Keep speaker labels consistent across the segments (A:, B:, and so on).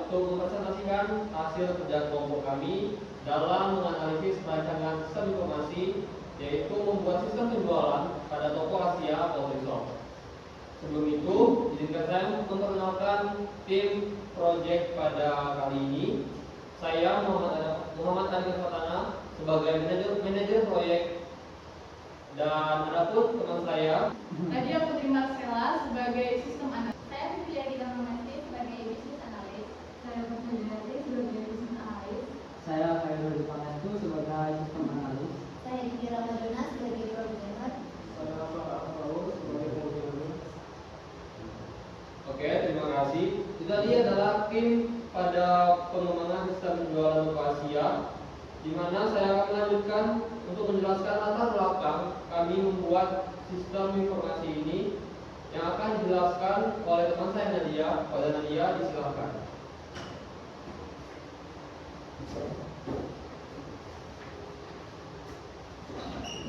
A: untuk mempresentasikan hasil kerja kelompok kami dalam menganalisis rancangan sistem informasi, yaitu membuat sistem penjualan pada toko Asia Poultryshop. Sebelum itu, izinkan saya memperkenalkan tim proyek pada kali ini. Saya Muhammad Arif Fatana sebagai manajer proyek, dan ada pun teman saya
B: Nadia Putri Marcella sebagai sistem analis.
C: Saya Sofia Gita Mamasti sebagai bisnis analis.
D: Saya Bersenjati sebagai bisnis analis.
E: Saya Khairul Pangestu sebagai sistem analis.
C: Saya Diki Ramadana sebagai programmer.
E: Saya Pak Paulus sebagai programmer.
A: Oke, terima kasih. Itu tadi adalah tim pada pengembangan sistem penjualan toko Asia, di mana saya akan melanjutkan untuk menjelaskan latar belakang kami membuat sistem informasi ini yang akan dijelaskan oleh teman saya Nadia. Pada Nadia, disilakan.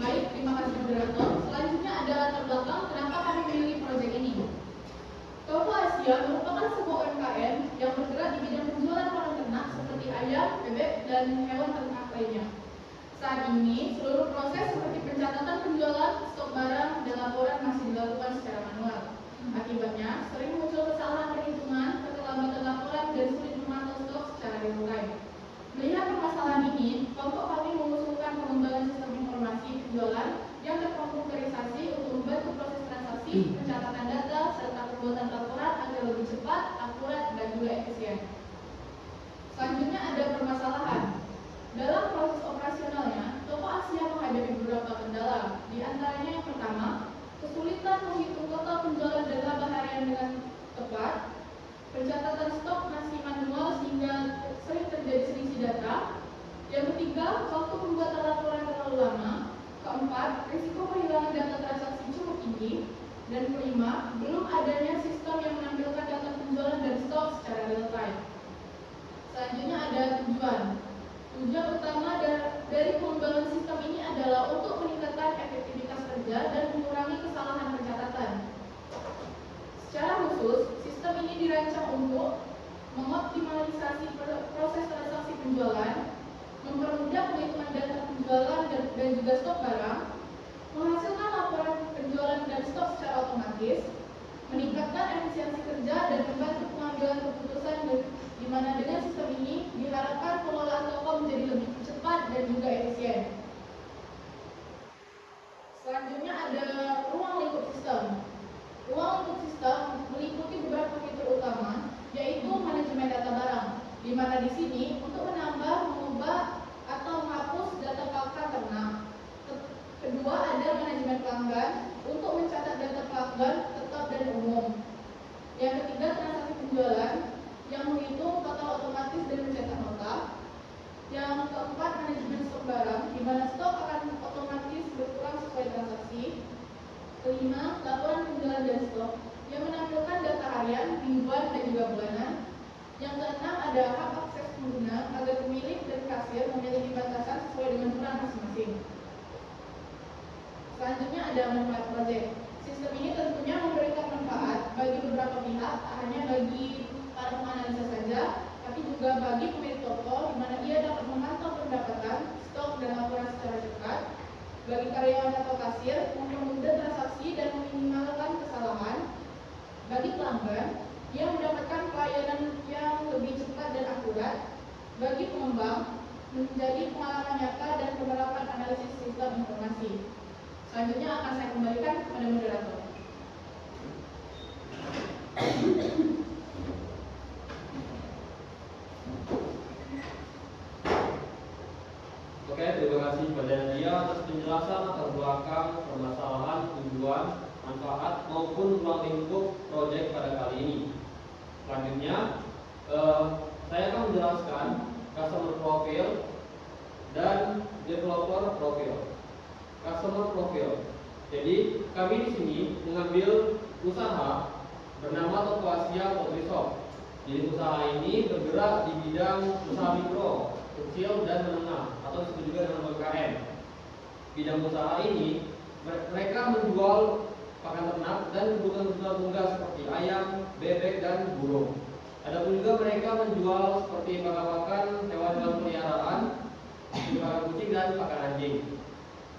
B: Baik, terima kasih moderator. Selanjutnya ada latar belakang kenapa kami memilih proyek ini. Toko Asia merupakan sebuah UMKM yang bergerak di bidang penjualan hewan ternak seperti ayam, bebek, dan hewan ternak lainnya. Saat ini, seluruh proses seperti pencatatan penjualan, stok barang, dan laporan masih dilakukan secara manual. Akibatnya, sering muncul kesalahan perhitungan, keterlambatan laporan, dan sulit memantau stok secara real time. Melihat permasalahan ini, kelompok kami mengusulkan pengembangan sistem informasi penjualan yang terkomputerisasi untuk membantu proses transaksi, pencatatan data, serta pembuatan laporan agar lebih cepat, akurat, dan juga efisien. Selanjutnya ada permasalahan. Dalam proses operasionalnya, toko Asia menghadapi beberapa kendala. Di antaranya yang pertama, kesulitan menghitung total penjualan dan laba harian dengan tepat. Pencatatan stok masih manual sehingga sering terjadi selisih data. Yang ketiga, waktu pembuatan laporan terlalu lama. Keempat, risiko kehilangan data transaksi cukup tinggi. Dan kelima, belum adanya sistem yang menampilkan data penjualan dan stok secara real time. Selanjutnya ada tujuan. Tujuan utama dari pengembangan sistem ini adalah untuk meningkatkan efektivitas kerja dan mengurangi kesalahan pencatatan. Secara khusus, sistem ini dirancang untuk mengoptimalisasi proses transaksi penjualan, mempermudah penghitungan data penjualan dan juga stok barang, menghasilkan laporan penjualan dan stok secara otomatis, meningkatkan efisiensi kerja dan membantu pengambilan keputusan, di mana dengan sistem ini diharapkan pengelolaan toko menjadi lebih cepat dan juga efisien. Selanjutnya ada ruang lingkup sistem. Ruang lingkup sistem meliputi beberapa fitur utama, yaitu manajemen data barang, di mana di sini untuk menambah, mengubah, atau menghapus data pakan ternak. Kedua, ada manajemen pelanggan untuk mencatat data pelanggan tetap dan umum. Yang ketiga, transaksi penjualan yang menghitung total otomatis dan mencetak nota. Yang keempat, manajemen stok barang, di mana stok akan otomatis berkurang sesuai transaksi. Kelima, laporan penjualan dan stok yang menampilkan data harian, mingguan, dan juga bulanan. Yang keenam, ada hak akses pengguna agar pemilik dan kasir memiliki batasan sesuai dengan peran masing-masing. Selanjutnya ada manfaat proyek. Sistem ini tentunya memberikan manfaat bagi beberapa pihak, tak hanya bagi para penganalisa saja, tapi juga bagi pemilik toko, di mana ia dapat memantau pendapatan, stok, dan laporan secara cepat. Bagi karyawan atau kasir, mempermudah transaksi dan meminimalkan kesalahan. Bagi pelanggan, ia mendapatkan pelayanan yang lebih cepat dan akurat. Bagi pengembang, menjadi pengalaman nyata dan penerapan analisis sistem informasi. Selanjutnya akan saya kembalikan kepada moderator.
A: Oke, terima kasih kepada Nadia atas penjelasan latar belakang, permasalahan, tujuan, manfaat maupun ruang lingkup proyek pada kali ini. Selanjutnya, saya akan menjelaskan customer profile dan developer profile. Customer profile. Jadi kami di sini mengambil usaha bernama Toko Asia Poultryshop. Jadi usaha ini bergerak di bidang usaha mikro, kecil dan menengah atau disebut juga dengan UMKM. Bidang usaha ini mereka menjual pakan ternak dan kebutuhan-kebutuhan tunggal seperti ayam, bebek dan burung. Adapun juga mereka menjual seperti pakan hewan-hewan peliharaan, pakan kucing dan pakan anjing.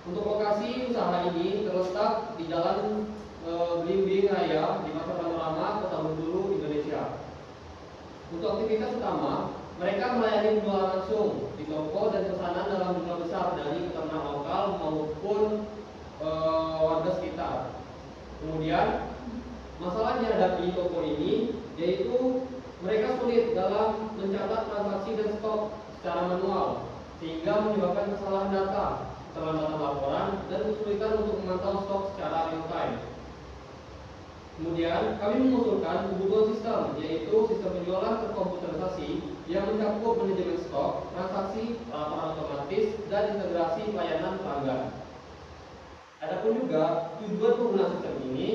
A: Untuk lokasi usaha ini terletak di Jalan Blimbing Raya di Pasar Panorama, Kota Bengkulu, Indonesia. Untuk aktivitas utama, mereka melayani penjualan langsung di toko dan pesanan dalam jumlah besar dari peternak lokal maupun warga sekitar. Kemudian masalah yang dihadapi toko ini yaitu mereka sulit dalam mencatat transaksi dan stok secara manual, sehingga menyebabkan kesalahan data, keterlambatan laporan, dan kesulitan untuk memantau stok secara real time. Kemudian kami mengusulkan kebutuhan sistem, yaitu sistem penjualan terkomputerisasi yang mencakup manajemen stok, transaksi, laporan otomatis, dan integrasi pelayanan pelanggan. Adapun juga tujuan penggunaan sistem ini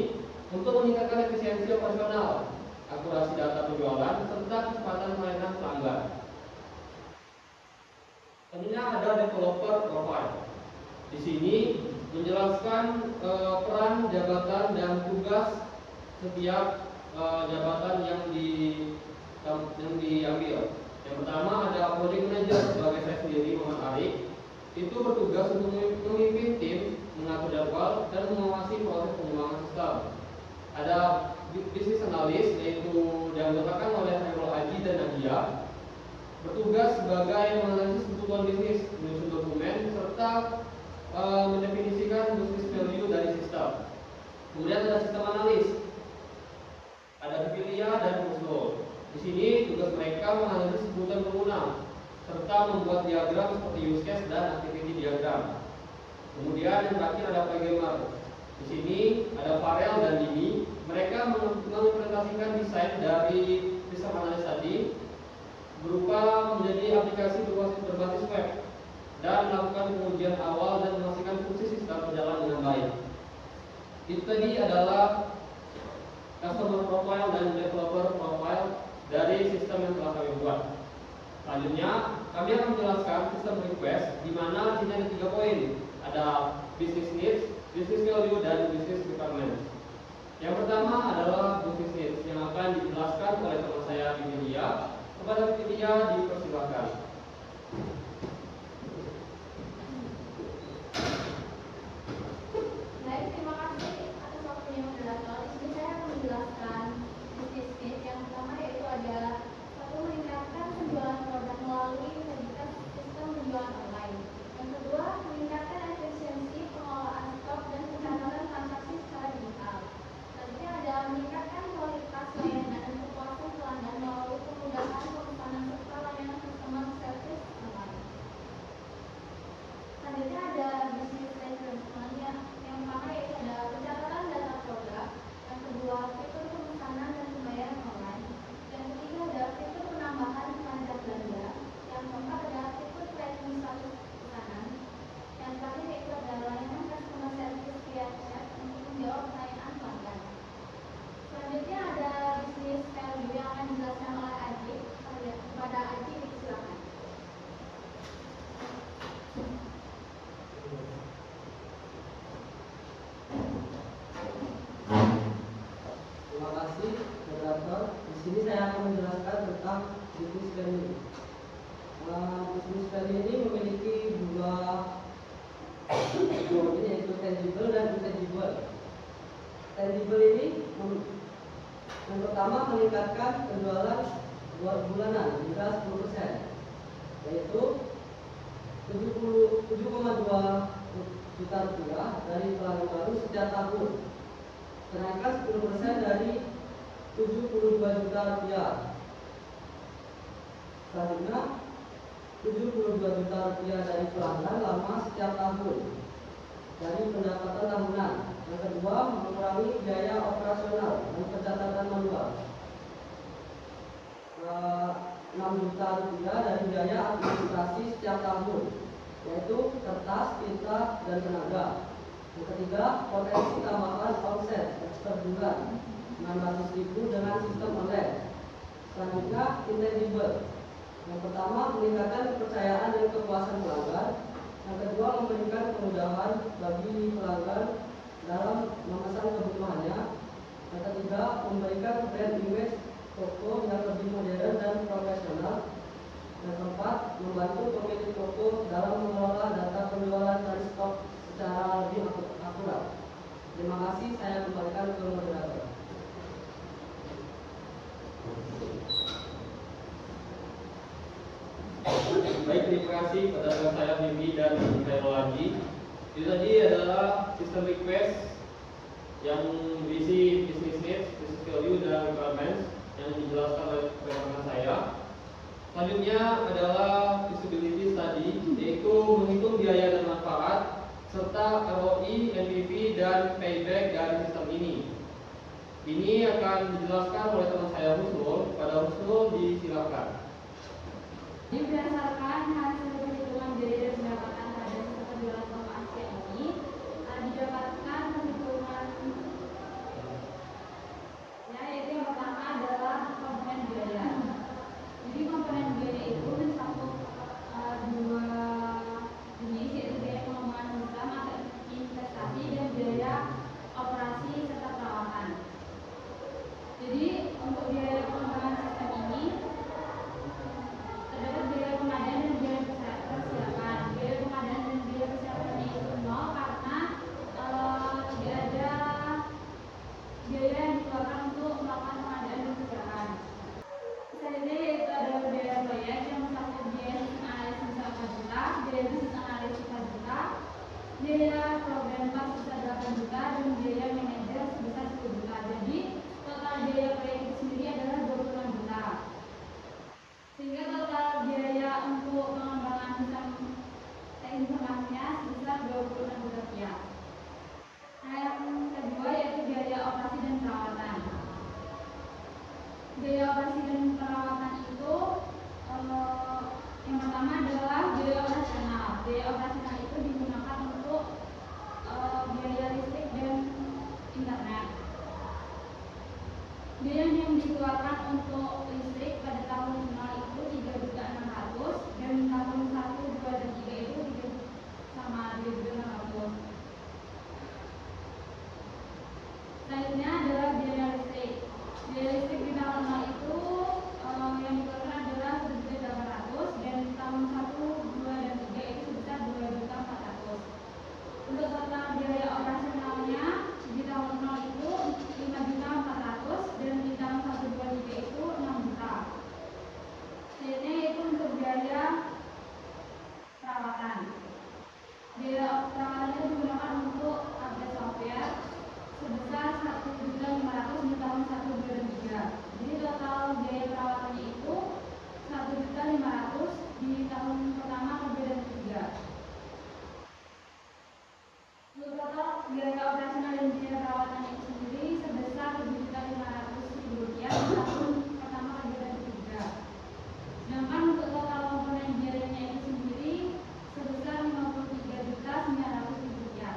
A: untuk meningkatkan efisiensi operasional, akurasi data penjualan, serta kecepatan pelayanan pelanggan. Selanjutnya ada developer profile. Di sini menjelaskan peran jabatan dan tugas setiap jabatan yang diambil. Yang pertama ada project manager, sebagai saya sendiri Muhammad Arif. Itu bertugas untuk memimpin tim, mengatur jadwal, dan mengawasi proses pengembangan sistem. Ada business analyst, yaitu dianggotkan oleh Hairul Aji dan Nadia, bertugas sebagai menganalisis kebutuhan bisnis, menyusun dokumen, serta mendefinisikan business value dari sistem. Kemudian ada sistem analis, ada Vivilia dan Muslo. Di sini tugas mereka menganalisis kebutuhan pengguna, serta membuat diagram seperti use case dan activity diagram. Kemudian yang terakhir ada programmer. Di sini ada Farel dan Dini. Mereka mengimplementasikan desain dari sistem analis tadi berupa menjadi aplikasi berbasis web dan melakukan pengujian awal dan memastikan fungsi sistem berjalan dengan baik. Itu tadi adalah customer profile dan developer profile dari sistem yang telah kami buat. Selanjutnya, kami akan menjelaskan sistem request, di mana di sini ada 3 poin. Ada business needs, business value, dan business requirements. Yang pertama adalah business needs yang akan dijelaskan oleh teman saya Vivilia. Kepada Vivilia dipersilakan.
C: Baik, terima kasih atas waktunya moderator. Di sini saya akan menjelaskan business needs. Yang pertama yaitu ada satu, meningkatkan penjualan produk melalui integritas sistem penjualan online. Yang kedua, meningkatkan efisiensi pengelolaan stok dan pencatatan transaksi secara digital. Selanjutnya ada meningkatkan kualitas layanan dan kepuasan pelanggan melalui kemudahan pemesanan serta layanan customer service online. Selanjutnya ada business requirement yang pertama yaitu ada pencatatan data produk. Yang kedua, fitur pemesanan dan pembayaran online. Yang ketiga ada fitur penambahan pajak belanja. Yang keempat ada fitur tracking status pesanan. Yang terakhir yaitu ada layanan customer service via chat untuk menjawab pertanyaan pelanggan. Selanjutnya ada business value yang akan dijelaskan oleh Aji. Kepada Aji silakan.
E: Terima kasih, moderator. Di sini saya akan menjelaskan tentang business value. Business value ini memiliki dua ini, yaitu tangible dan intangible. Tangible ini yang pertama meningkatkan penjualan bulanan hingga 10%, yaitu 7,2 juta rupiah dari pelanggan baru setiap tahun, kenaikan 10% dari 72 juta rupiah. Selanjutnya 72 juta rupiah dari pelanggan lama setiap tahun dari pendapatan tahunan. Yang kedua, mengurangi biaya operasional dan pencatatan manual. 6 juta rupiah dari biaya administrasi setiap tahun, yaitu kertas, tinta, dan tenaga. Yang ketiga, potensi tambahan omset per bulan 600.000 dengan sistem online. Selanjutnya, intangible. Yang pertama, meningkatkan kepercayaan dan kepuasan pelanggan. Yang kedua, memberikan kemudahan bagi pelanggan dalam memesan kebutuhannya. Yang ketiga, memberikan brand image toko yang lebih modern dan profesional. Dan keempat, membantu pemilik toko dalam mengelola data penjualan dan stok secara lebih akurat. Terima kasih, saya kembalikan ke moderator.
A: Baik, terima kasih pada rekan saya Mimi dan Khairul lagi. Itu tadi adalah sistem request yang berisi business needs, business value, dan requirements yang dijelaskan oleh rekan saya. Selanjutnya adalah feasibility study, yaitu menghitung biaya dan manfaat serta ROI, NPV, dan payback dari sistem ini. Ini akan dijelaskan oleh teman saya Husnul. Pada Husnul disilakan.
D: Jadi berdasarkan hasil perhitungan biaya dan pendapatan pada sistem penjualan toko Asia ini didapatkan perhitungan yaitu yang pertama adalah komponen biaya. Jadi komponen biaya itu mencakup dua jenis, yaitu biaya pengembangan sistem atau investasi dan biaya operasi serta perawatan. Jadi untuk biaya pengembangan sistem ini terdapat biaya pengadaan dan biaya persiapan. Biaya pengadaan dan biaya persiapan itu nol karena tidak ada biaya yang dikeluarkan untuk melakukan pengadaan dan persiapan. Selanjutnya yaitu adalah biaya proyek yang mencakup biaya sistem analisis 4 juta, biaya bisnis analisis 4 juta, biaya program bank sebesar 8 juta, dan biaya manajer sebesar 10 juta. Jadi total biaya proyek itu sendiri adalah 26 juta. Sehingga total biaya untuk pengembangan sistem informasinya sebesar 26 juta rupiah. Nah, yang kedua yaitu biaya operasi dan perawatan. Biaya operasi dan perawatan itu yang pertama adalah biaya operasional. Biaya operasional itu digunakan untuk biaya listrik dan internet. Biaya yang dikeluarkan untuk listrik pada tahun 0 itu 3.600.000 dan tahun 1, 2, dan 3 itu sama 3.600.000. Selanjutnya adalah biaya listrik. Biaya listrik di tahun 0 itu yang dikeluarkan adalah 1.800.000 dan tahun 1, 2, dan 3 itu sebesar 2.400.000. Untuk total biaya operasionalnya di tahun 0 itu 5.400.000 dan di tahun 1, 2, 3 itu 6 juta. Selanjutnya yaitu untuk biaya perawatan. Biaya perawatan itu digunakan untuk update software sebesar 1.500.000 di tahun 1, 2, dan 3. Jadi total biaya perawatannya itu 1.500.000 di tahun pertama, kedua, dan ketiga. Untuk total biaya operasional dan biaya perawatan itu sendiri sebesar 7.500.000 rupiah di tahun pertama, kedua, dan ketiga. Sedangkan untuk total komponen biayanya itu sendiri sebesar 53.900.000 rupiah.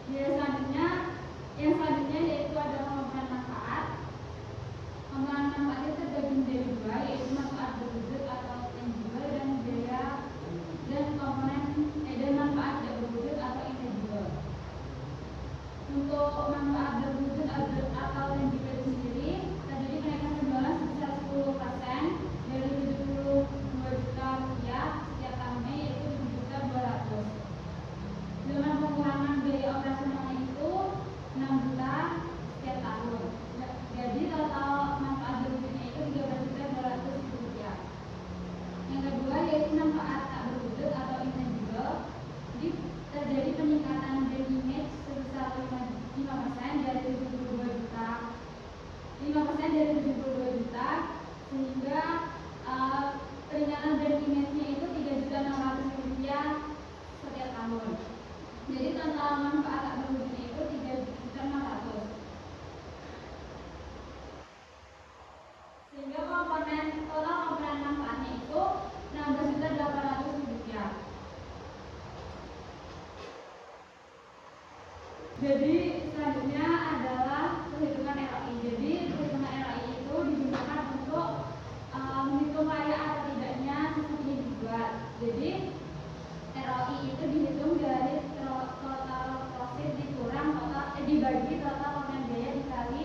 D: Yang selanjutnya yaitu adalah komponen manfaat. Komponen manfaat itu terbagi menjadi dua, yaitu manfaat berwujud atau tangible dan biaya dan komponen dan manfaat tidak berwujud atau intangible. Untuk manfaat berwujud atau tangible itu sendiri terjadi kenaikan penjualan sebesar 10% dari 72 juta rupiah setiap tahunnya, yaitu 7.200.000. Dengan pengurangan biaya operasionalnya itu 6 juta setiap tahun. Jadi total manfaat berwujudnya itu 13.200.000 rupiah. Yang kedua yaitu manfaat tak berwujud atau intangible. Jadi terjadi peningkatan brand image sebesar 5% dari 72 juta. 5% dari 72 juta sehingga peningkatan brand image-nya itu 3.600.000 rupiah setiap tahun. Jadi total manfaat tak berwujudnya itu 3.600.000. Sehingga total komponen manfaatnya itu 16.800.000 rupiah. Jadi selanjutnya adalah perhitungan ROI. Jadi perhitungan ROI itu digunakan untuk menghitung layak atau tidaknya sistem ini dibuat. Jadi ROI itu dihitung dari total profit dikurang dibagi total komponen biaya dikali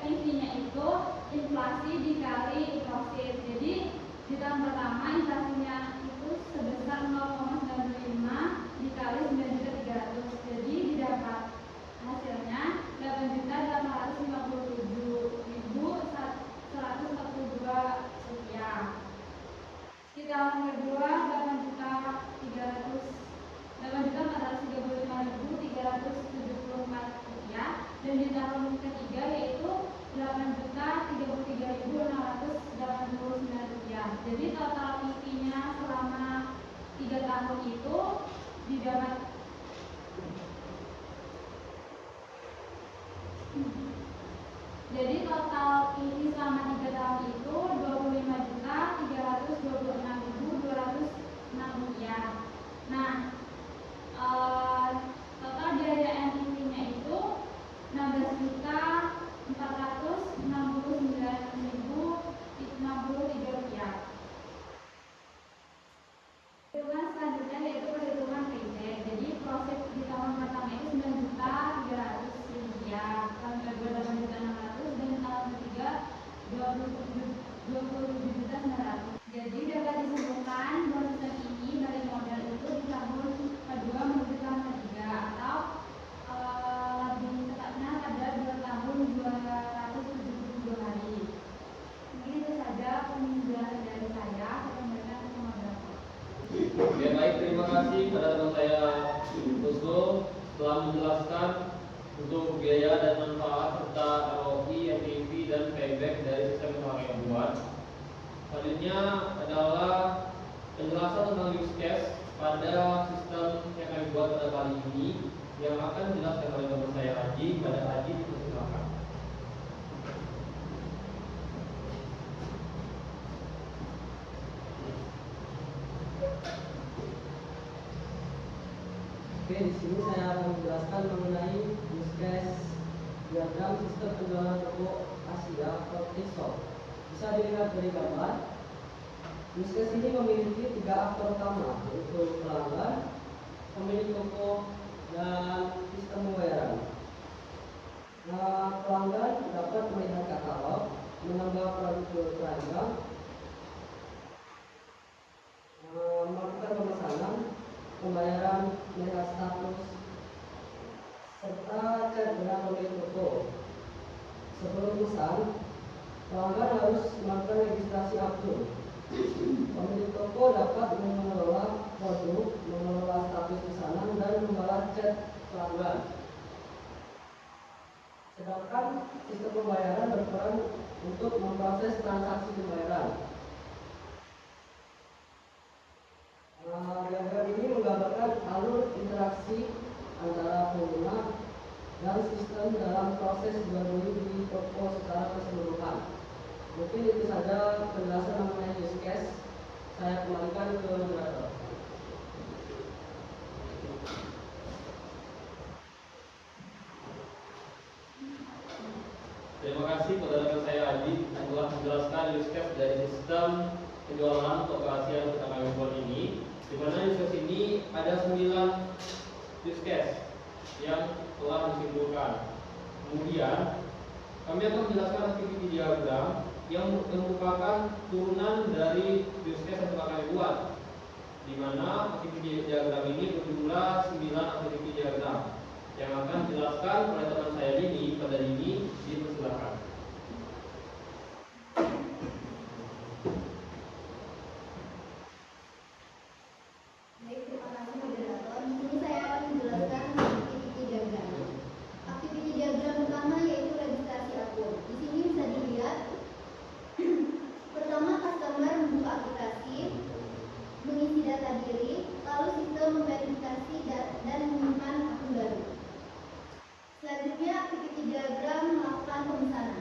D: intinya itu inflasi dikali profit. Jadi di tahun pertama inflasinya itu sebesar 0,95 dikali 9.300.000. Jadi didapat hasilnya 8.857.142 rupiah. Di tahun kedua 8.435.374 rupiah, dan di tahun ketiga yaitu 8.033.689 rupiah. Jadi total IP-nya selama 3 tahun itu didapat Jadi total ini selama 3 tahun itu 25.326.206 rupiah. Nah, total biaya NIP-nya itu 16.469.063 rupiah. Perhitungan selanjutnya yaitu perhitungan payback. Jadi profit di tahun pertama itu 9.300.000 rupiah, tahun kedua 8.600.000, dan tahun ketiga 27.900.000. Jadi dapat disimpulkan bahwa sistem ini balik modal itu di tahun kedua menuju tahun ketiga, atau lebih tepatnya pada 2 tahun 272 hari. Mungkin itu saja penjelasan dari saya. Saya kembalikan ke moderator.
A: Oke, baik, terima kasih pada teman saya Kusno telah menjelaskan untuk biaya dan manfaat serta ROI, NPV, dan payback dari sistem usaha yang buat. Selanjutnya adalah penjelasan tentang use case pada sistem yang kami buat pada kali ini yang akan dijelaskan oleh teman saya Haji. Pada Haji, silakan.
E: Oke, di sini saya akan menjelaskan mengenai use case diagram sistem penjualan toko Asia atau TISO. Bisa dilihat dari gambar. Use case ini memiliki 3 aktor utama, yaitu pelanggan, pemilik toko, dan sistem pembayaran. Nah, pelanggan dapat melihat katalog, menambah produk keranjang, melakukan pemesanan, pembayaran, melihat status, serta chat dengan pemilik toko. Sebelum pesan, pelanggan harus melakukan registrasi akun. Pemilik toko dapat mengelola produk, mengelola status pesanan, dan membalas chat pelanggan. Sedangkan sistem pembayaran berperan untuk memproses transaksi pembayaran. Diagram ini menggambarkan alur interaksi antara pengguna dan sistem dalam proses jual beli di toko secara keseluruhan. Mungkin itu saja penjelasan mengenai use case. Saya kembalikan ke moderator.
A: Terima kasih kepada rekan saya Adi yang telah menjelaskan use case dari sistem penjualan toko Asia yang kita kami buat ini. Di mana use case ini ada 9 use case yang telah disimpulkan. Kemudian kami akan menjelaskan activity diagram yang merupakan turunan dari use case yang telah kami buat. Di mana activity diagram ini berjumlah 9 activity diagram yang akan dijelaskan oleh teman saya Dini. Pada Dini, dipersilakan.
C: Baik, terima kasih moderator. Di sini saya akan menjelaskan activity diagram. Activity diagram pertama yaitu registrasi akun. Di sini bisa dilihat pertama customer membuka aplikasi, mengisi data diri, lalu sistem memverifikasi dan menyimpan akun baru. Selanjutnya activity diagram melakukan pemesanan.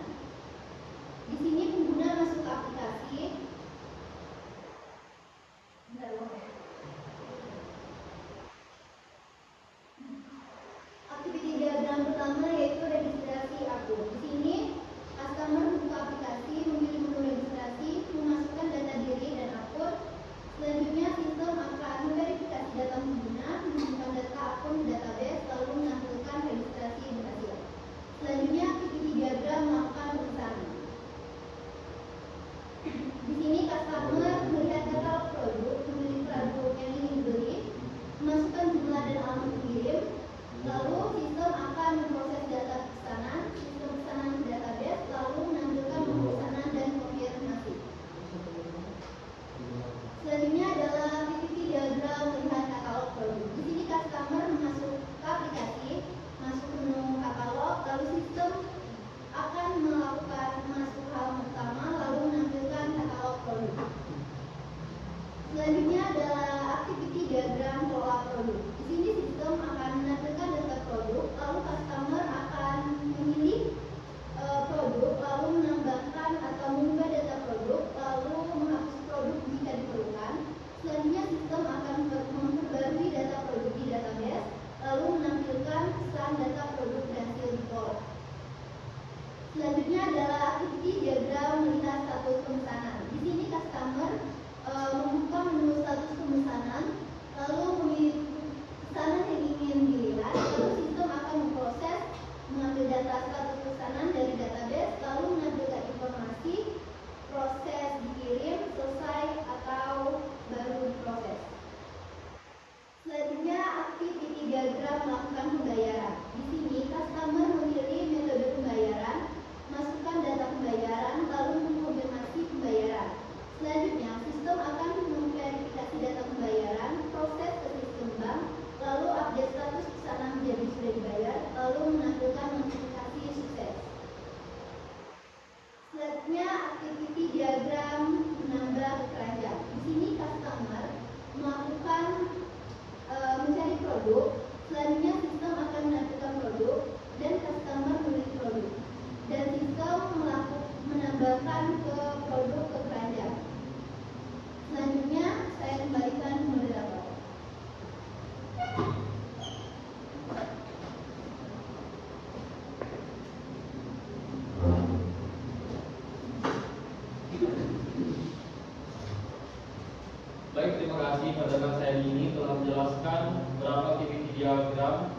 A: Baik, terima kasih pada saya ini telah menjelaskan berapa activity diagram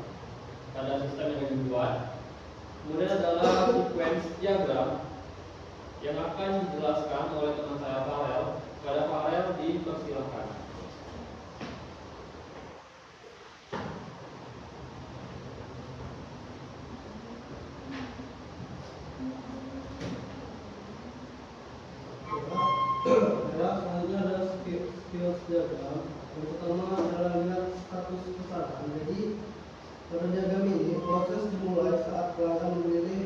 A: pada sistem yang kami buat. Kemudian adalah sequence diagram yang akan dijelaskan oleh teman saya Farel. Pada Farel dipersilakan.
F: Selanjutnya ada skills diagram. Yang pertama adalah lihat status pesanan. Jadi pada diagram ini proses dimulai saat pelanggan memilih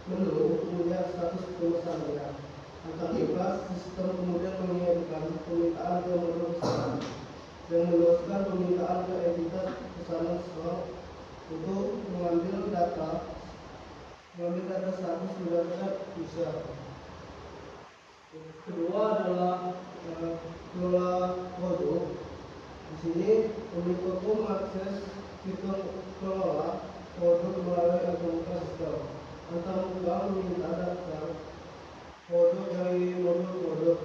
F: menu untuk melihat status pemesanannya. Angka ikhlas, sistem kemudian mengirimkan permintaan ke menu pesanan dan meneruskan permintaan ke entitas pesanan store untuk mengambil data status berdasarkan user. Kedua adalah kelola produk. Di sini pemilik toko mengakses fitur kelola produk melalui elektronika sistem. Antar muka meminta daftar produk dari modul produk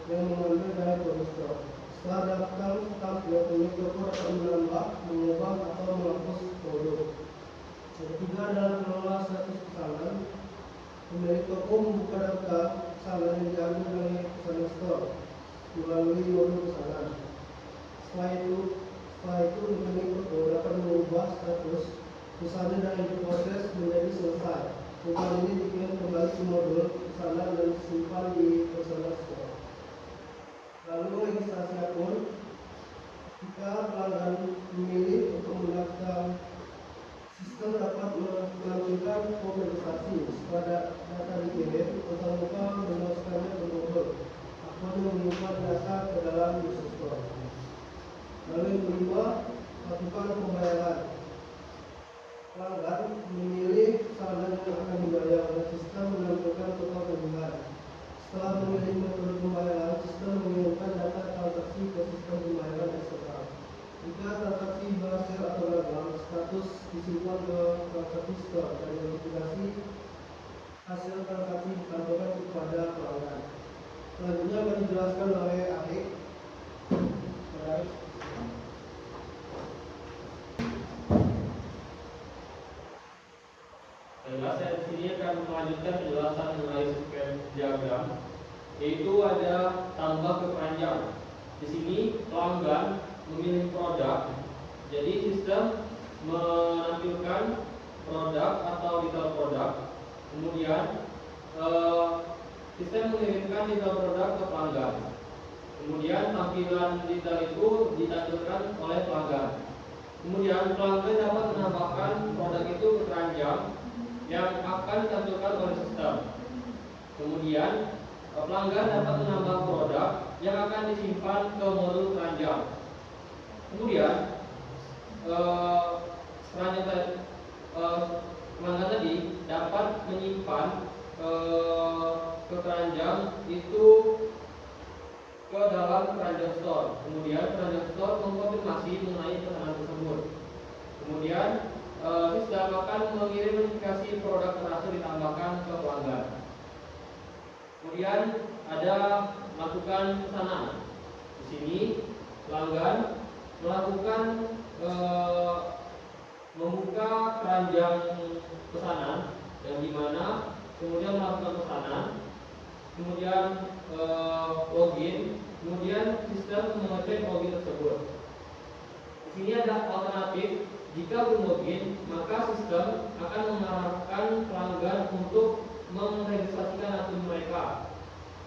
F: yang mengambil dari produk store. Setelah daftar tampil, pemilik toko dapat menambah, mengubah atau menghapus produk. Yang ketiga adalah kelola status pesanan. Pemilik toko membuka daftar pesanan yang diambil dari pesanan store melalui modul pesanan. Setelah itu pemilik toko dapat mengubah status pesanan dari diproses menjadi selesai. Perubahan ini dikirim kembali ke modul pesanan dan disimpan di pesanan store. Lalu registrasi akun. Jika pelanggan memilih untuk mendaftar, sistem dapat menampilkan form registrasi. Setelah data dikirim, antarmuka memasukkannya ke modul akun yang menyimpan data ke dalam user store. Lalu yang kedua, lakukan pembayaran. Pelanggan memilih saldo yang akan dibayar dan sistem menampilkan total tagihan. Setelah memilih metode pembayaran, sistem mengirimkan data transaksi ke sistem pembayaran eksternal. Jika transaksi berhasil atau gagal, status disimpan ke transaksi store dan verifikasi hasil transaksi ditampilkan kepada pelanggan. Selanjutnya akan dijelaskan oleh Arik.
A: Saya di sini akan melanjutkan penjelasan mengenai sequence diagram, yaitu ada tambah kepanjang. Di sini pelanggan memilih produk, jadi sistem menampilkan produk atau detail produk, kemudian sistem mengirimkan detail produk ke pelanggan, kemudian tampilan detail itu ditampilkan oleh pelanggan. Kemudian pelanggan dapat menambahkan produk itu ke keranjang yang akan ditampilkan oleh sistem. Kemudian pelanggan dapat menambah produk yang akan disimpan ke modul keranjang. Kemudian pelanggan tadi dapat menyimpan ke keranjang itu ke dalam keranjang store. Kemudian keranjang store mengkonfirmasi mengenai pesanan tersebut. Kemudian sistem akan mengirim notifikasi produk berhasil ditambahkan ke pelanggan. Kemudian ada melakukan pesanan. Di sini pelanggan melakukan membuka keranjang pesanan yang dimana kemudian melakukan pesanan, kemudian login, kemudian sistem mengecek login tersebut. Di sini ada alternatif. Jika belum login, maka sistem akan mengarahkan pelanggan untuk meregistrasikan akun mereka.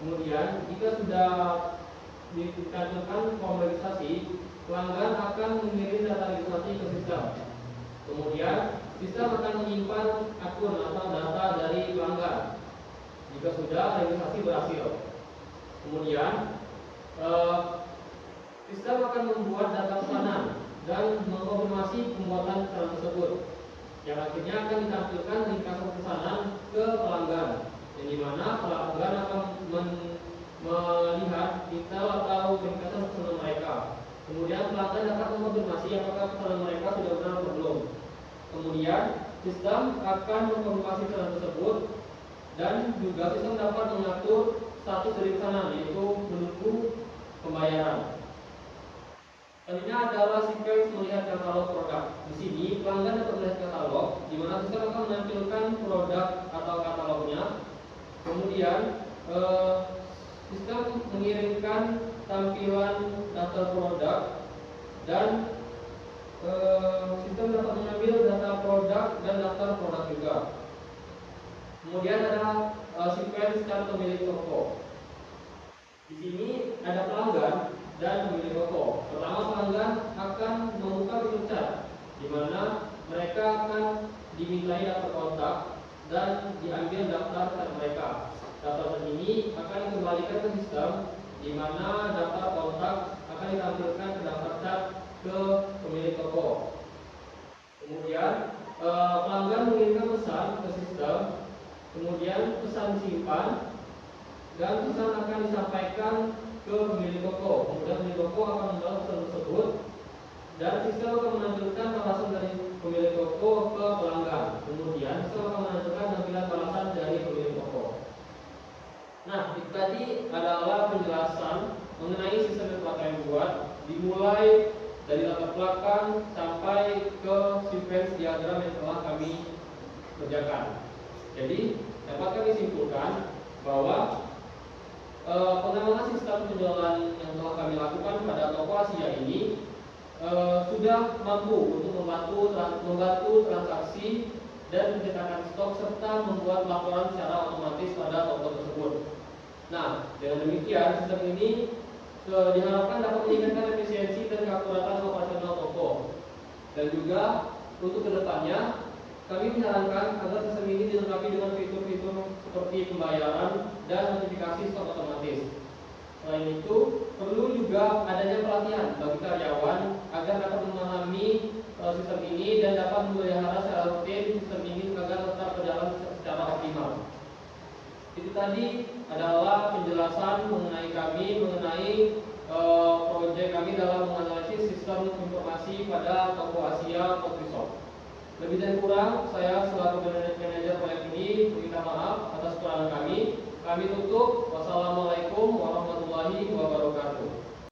A: Kemudian jika sudah ditampilkan form registrasi, pelanggan akan mengirim data registrasi ke sistem. Kemudian sistem akan menyimpan akun atau data dari pelanggan jika sudah registrasi berhasil. Kemudian sistem akan membuat data pesanan dan mengkonfirmasi pembuatan pesanan tersebut, yang akhirnya akan ditampilkan ringkasan pesanan ke pelanggan, yang dimana pelanggan akan melihat detail atau ringkasan pesanan mereka. Kemudian pelanggan dapat mengkonfirmasi apakah pesanan mereka sudah benar atau belum. Kemudian sistem akan mengkonfirmasi pesanan tersebut dan juga sistem dapat mengatur status dari pesanan, yaitu menunggu pembayaran. katalog produk. Di sini pelanggan dapat melihat katalog, di mana sistem akan menampilkan produk atau katalognya. Kemudian sistem mengirimkan tampilan daftar produk dan sistem dapat mengambil data produk dan daftar produk juga. Kemudian ada sequence chart pemilik toko. Di sini ada pelanggan dan pemilik toko. Pertama, pelanggan akan membuka fitur chat, di mana mereka akan dimintai daftar kontak dan diambil daftar chat mereka. Daftar chat ini akan dikembalikan ke sistem, di mana daftar kontak akan ditampilkan ke daftar chat ke pemilik toko. Kemudian pelanggan mengirimkan pesan ke sistem, kemudian pesan disimpan dan pesan akan disampaikan ke pemilik toko. Kemudian pemilik toko akan membalas pesan tersebut dan sistem akan menampilkan balasan dari pemilik toko ke pelanggan. Kemudian sistem akan menampilkan tampilan balasan dari pemilik toko. Nah, itu tadi adalah penjelasan mengenai sistem yang telah kami buat, dimulai dari latar belakang sampai ke sequence diagram yang telah kami kerjakan. Jadi dapat kami simpulkan bahwa pengembangan sistem penjualan yang telah kami lakukan pada toko Asia ini sudah mampu untuk membantu transaksi dan pencetakan stok serta membuat laporan secara otomatis pada toko tersebut. Nah, dengan demikian sistem ini diharapkan dapat meningkatkan efisiensi dan keakuratan operasional toko. Dan juga untuk kedepannya kami menyarankan agar sistem ini dilengkapi dengan fitur-fitur seperti pembayaran dan notifikasi stok otomatis. Selain itu, perlu juga adanya pelatihan bagi karyawan agar dapat memahami sistem ini dan dapat memelihara secara rutin sistem ini agar tetap berjalan secara optimal. Itu tadi adalah penjelasan mengenai proyek kami dalam menganalisis sistem informasi pada toko Asia Potri-Shop. Lebih dan kurang, saya selaku manajer proyek ini meminta maaf atas kekurangan kami. Kami tutup. Wassalamualaikum warahmatullahi wabarakatuh.